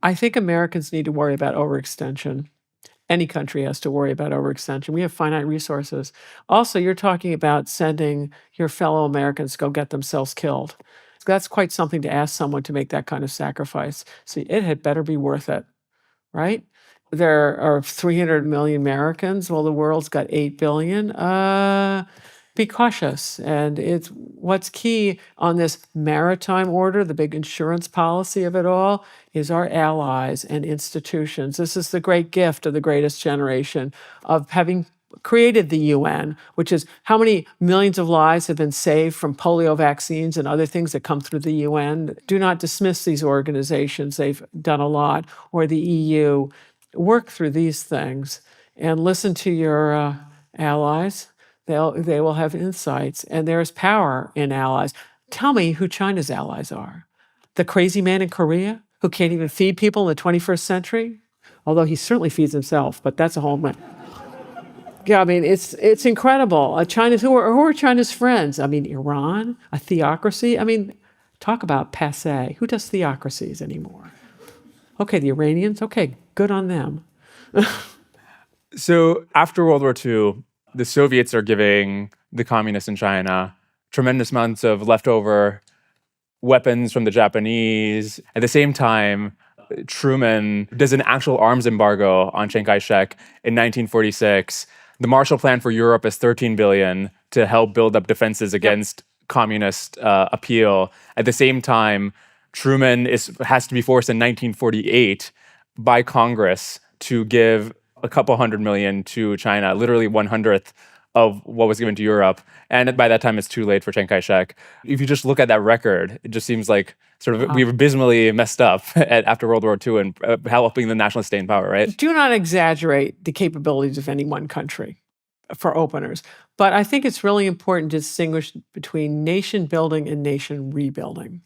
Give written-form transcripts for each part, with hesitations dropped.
I think Americans need to worry about overextension. Any country has to worry about overextension. We have finite resources. Also, you're talking about sending your fellow Americans to go get themselves killed. That's quite something to ask someone to make that kind of sacrifice. So it had better be worth it, right? There are 300 million Americans. Well, the world's got 8 billion. Be cautious. And it's what's key on this maritime order, the big insurance policy of it all, is our allies and institutions. This is the great gift of the greatest generation of having created the UN, which is how many millions of lives have been saved from polio vaccines and other things that come through the UN. Do not dismiss these organizations. They've done a lot. Or the EU. Work through these things and listen to your allies. They will have insights, and there is power in allies. Tell me who China's allies are. The crazy man in Korea who can't even feed people in the 21st century? Although he certainly feeds himself, but that's a whole man. Yeah, I mean, it's incredible. Who are China's friends? I mean, Iran, a theocracy. I mean, talk about passé. Who does theocracies anymore? Okay, the Iranians. Okay, good on them. So after World War II, the Soviets are giving the communists in China tremendous amounts of leftover weapons from the Japanese. At the same time, Truman does an actual arms embargo on Chiang Kai-shek in 1946. The Marshall Plan for Europe is $13 billion to help build up defenses against communist appeal. At the same time, Truman has to be forced in 1948 by Congress to give a couple $100 million to China, literally 1/100th of what was given to Europe. And by that time, it's too late for Chiang Kai-shek. If you just look at that record, it just seems like we've abysmally messed up after World War II and helping the nationalists stay in power, right? Do not exaggerate the capabilities of any one country for openers. But I think it's really important to distinguish between nation building and nation rebuilding.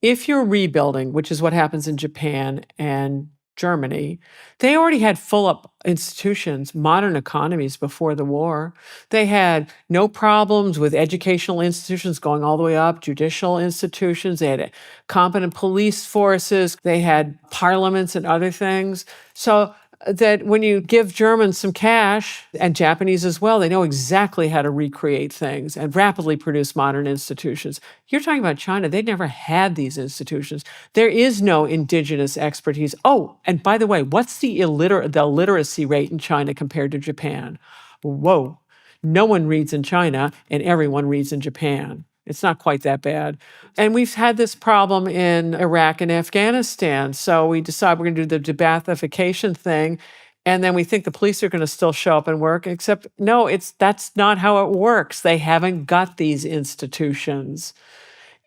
If you're rebuilding, which is what happens in Japan and Germany, they already had full up institutions, modern economies before the war. They had no problems with educational institutions going all the way up, judicial institutions. They had competent police forces. They had parliaments and other things. So that when you give Germans some cash, and Japanese as well, they know exactly how to recreate things and rapidly produce modern institutions. You're talking about China. They never had these institutions. There is no indigenous expertise. Oh, and by the way, what's the literacy rate in China compared to Japan? Whoa. No one reads in China, and everyone reads in Japan. It's not quite that bad. And we've had this problem in Iraq and Afghanistan. So we decide we're going to do the de-Baathification thing. And then we think the police are going to still show up and work, except no, that's not how it works. They haven't got these institutions.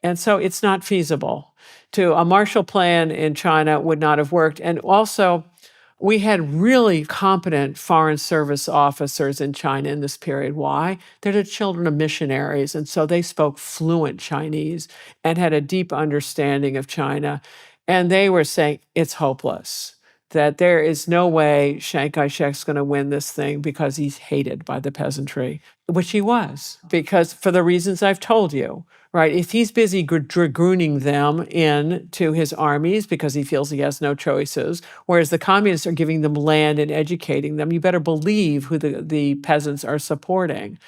And so it's not feasible. A Marshall Plan in China would not have worked. And also, we had really competent foreign service officers in China in this period. Why? They're the children of missionaries, and so they spoke fluent Chinese and had a deep understanding of China. And they were saying, it's hopeless, that there is no way Chiang Kai-shek's going to win this thing because he's hated by the peasantry, which he was, because for the reasons I've told you. Right. If he's busy dragooning them into his armies because he feels he has no choices, whereas the communists are giving them land and educating them, you better believe who the peasants are supporting.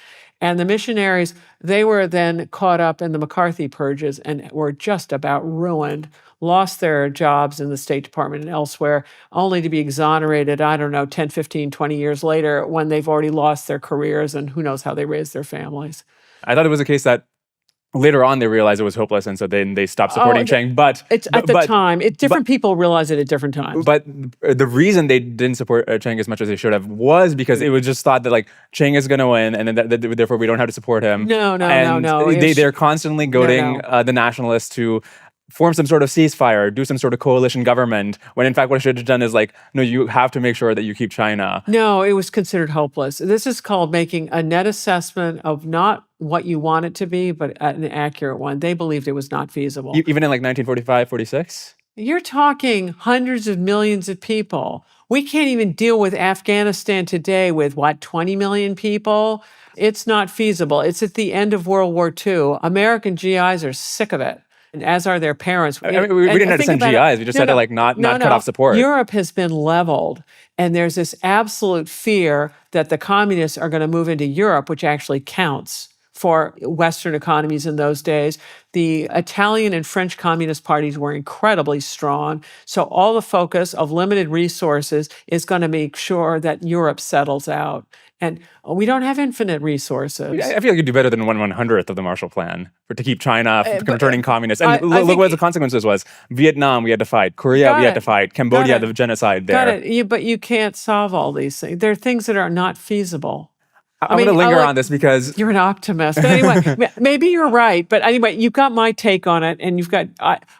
And the missionaries, they were then caught up in the McCarthy purges and were just about ruined, lost their jobs in the State Department and elsewhere, only to be exonerated, 10, 15, 20 years later when they've already lost their careers and who knows how they raised their families. I thought it was a case that later on, they realized it was hopeless, and so then they stopped supporting Chiang. But at the time, different people realize it at different times. But the reason they didn't support Chiang as much as they should have was because it was just thought that Chiang is going to win, and then therefore we don't have to support him. No. They're constantly goading the nationalists to form some sort of ceasefire, do some sort of coalition government, when in fact what I should have done is no, you have to make sure that you keep China. No, it was considered hopeless. This is called making a net assessment of not what you want it to be, but an accurate one. They believed it was not feasible. Even in 1945, 46? You're talking hundreds of millions of people. We can't even deal with Afghanistan today with 20 million people? It's not feasible. It's at the end of World War II. American GIs are sick of it. and as are their parents. I mean, we didn't have to send GIs. We just had to like not cut off support. Europe has been leveled, and there's this absolute fear that the communists are going to move into Europe, which actually counts for Western economies in those days. The Italian and French communist parties were incredibly strong. So all the focus of limited resources is going to make sure that Europe settles out. And we don't have infinite resources. I feel like you'd do better than 1/100th of the Marshall Plan to keep China from turning communist. And look what the consequences was. Vietnam, we had to fight. Korea, we had to fight. Cambodia, the genocide there. Got it. But you can't solve all these things. There are things that are not feasible. I'm going to linger on this because you're an optimist. But anyway, maybe you're right. But anyway, you've got my take on it, and you've got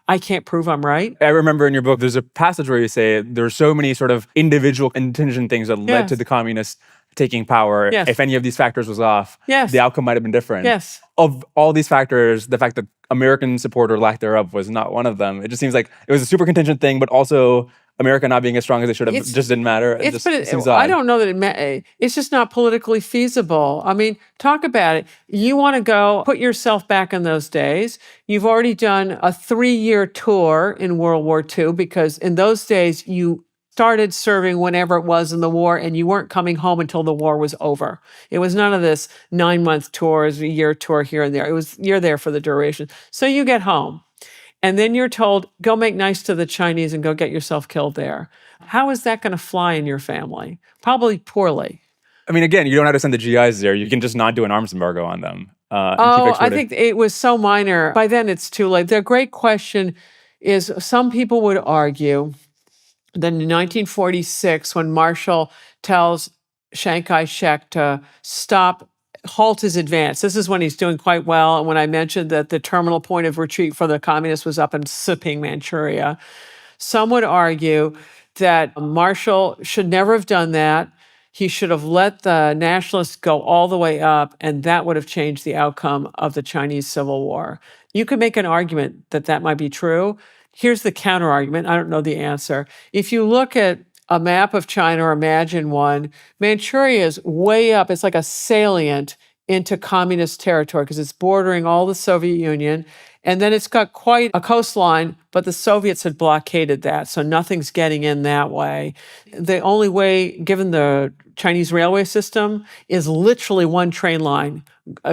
I can't prove I'm right. I remember in your book, there's a passage where you say there are so many sort of individual contingent things that led to the communists taking power. Yes. If any of these factors was off, the outcome might have been different. Yes. Of all these factors, the fact that American support or lack thereof was not one of them. It just seems like it was a super contingent thing, but also America not being as strong as it should have just didn't matter. It seems odd. I don't know that it's just not politically feasible. I mean, talk about it. You want to go put yourself back in those days. You've already done a 3-year tour in World War II because in those days you started serving whenever it was in the war and you weren't coming home until the war was over. It was none of this 9-month tours, a year tour here and there. It was you're there for the duration. So you get home. And then you're told, go make nice to the Chinese and go get yourself killed there. How is that going to fly in your family? Probably poorly. I mean, again, you don't have to send the GIs there. You can just not do an arms embargo on them. I think it was so minor. By then, it's too late. The great question is, some people would argue that in 1946, when Marshall tells Chiang Kai-shek to halt his advance. This is when he's doing quite well. And when I mentioned that the terminal point of retreat for the communists was up in Siping, Manchuria, some would argue that Marshall should never have done that. He should have let the nationalists go all the way up, and that would have changed the outcome of the Chinese Civil War. You could make an argument that that might be true. Here's the counter argument. I don't know the answer. If you look at a map of China, or imagine one, Manchuria is way up. It's like a salient into communist territory because it's bordering all the Soviet Union. And then it's got quite a coastline, but the Soviets had blockaded that, so nothing's getting in that way. The only way, given the Chinese railway system, is literally one train line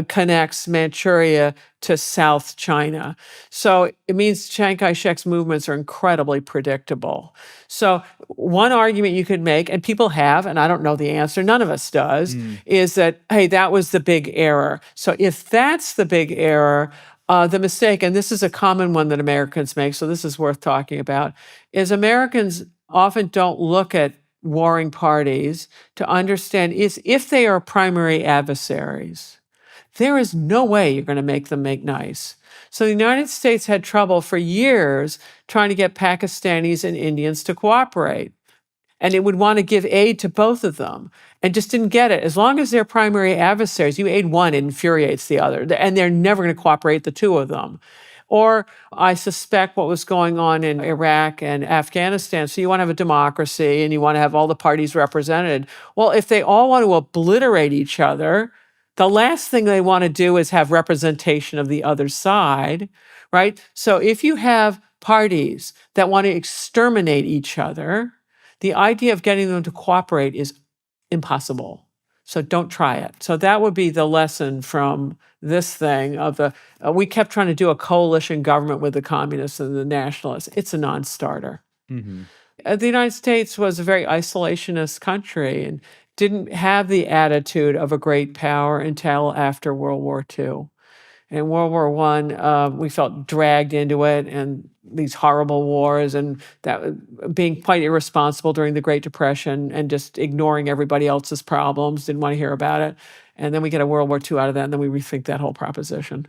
connects Manchuria to South China. So it means Chiang Kai-shek's movements are incredibly predictable. So one argument you could make, and people have, and I don't know the answer, none of us does, is that, hey, that was the big error. So if that's the big error, the mistake, and this is a common one that Americans make, so this is worth talking about, is Americans often don't look at warring parties to understand is if they are primary adversaries, there is no way you're going to make them make nice. So the United States had trouble for years trying to get Pakistanis and Indians to cooperate. And it would want to give aid to both of them and just didn't get it. As long as they're primary adversaries, you aid one, it infuriates the other. And they're never going to cooperate, the two of them. Or I suspect what was going on in Iraq and Afghanistan. So you want to have a democracy and you want to have all the parties represented. Well, if they all want to obliterate each other, the last thing they want to do is have representation of the other side, right? So if you have parties that want to exterminate each other, the idea of getting them to cooperate is impossible. So don't try it. So that would be the lesson from this thing of we kept trying to do a coalition government with the communists and the nationalists. It's a non-starter. Mm-hmm. The United States was a very isolationist country and didn't have the attitude of a great power until after World War II. In World War I, we felt dragged into it and these horrible wars and that being quite irresponsible during the Great Depression and just ignoring everybody else's problems, didn't want to hear about it. And then we get a World War II out of that, and then we rethink that whole proposition.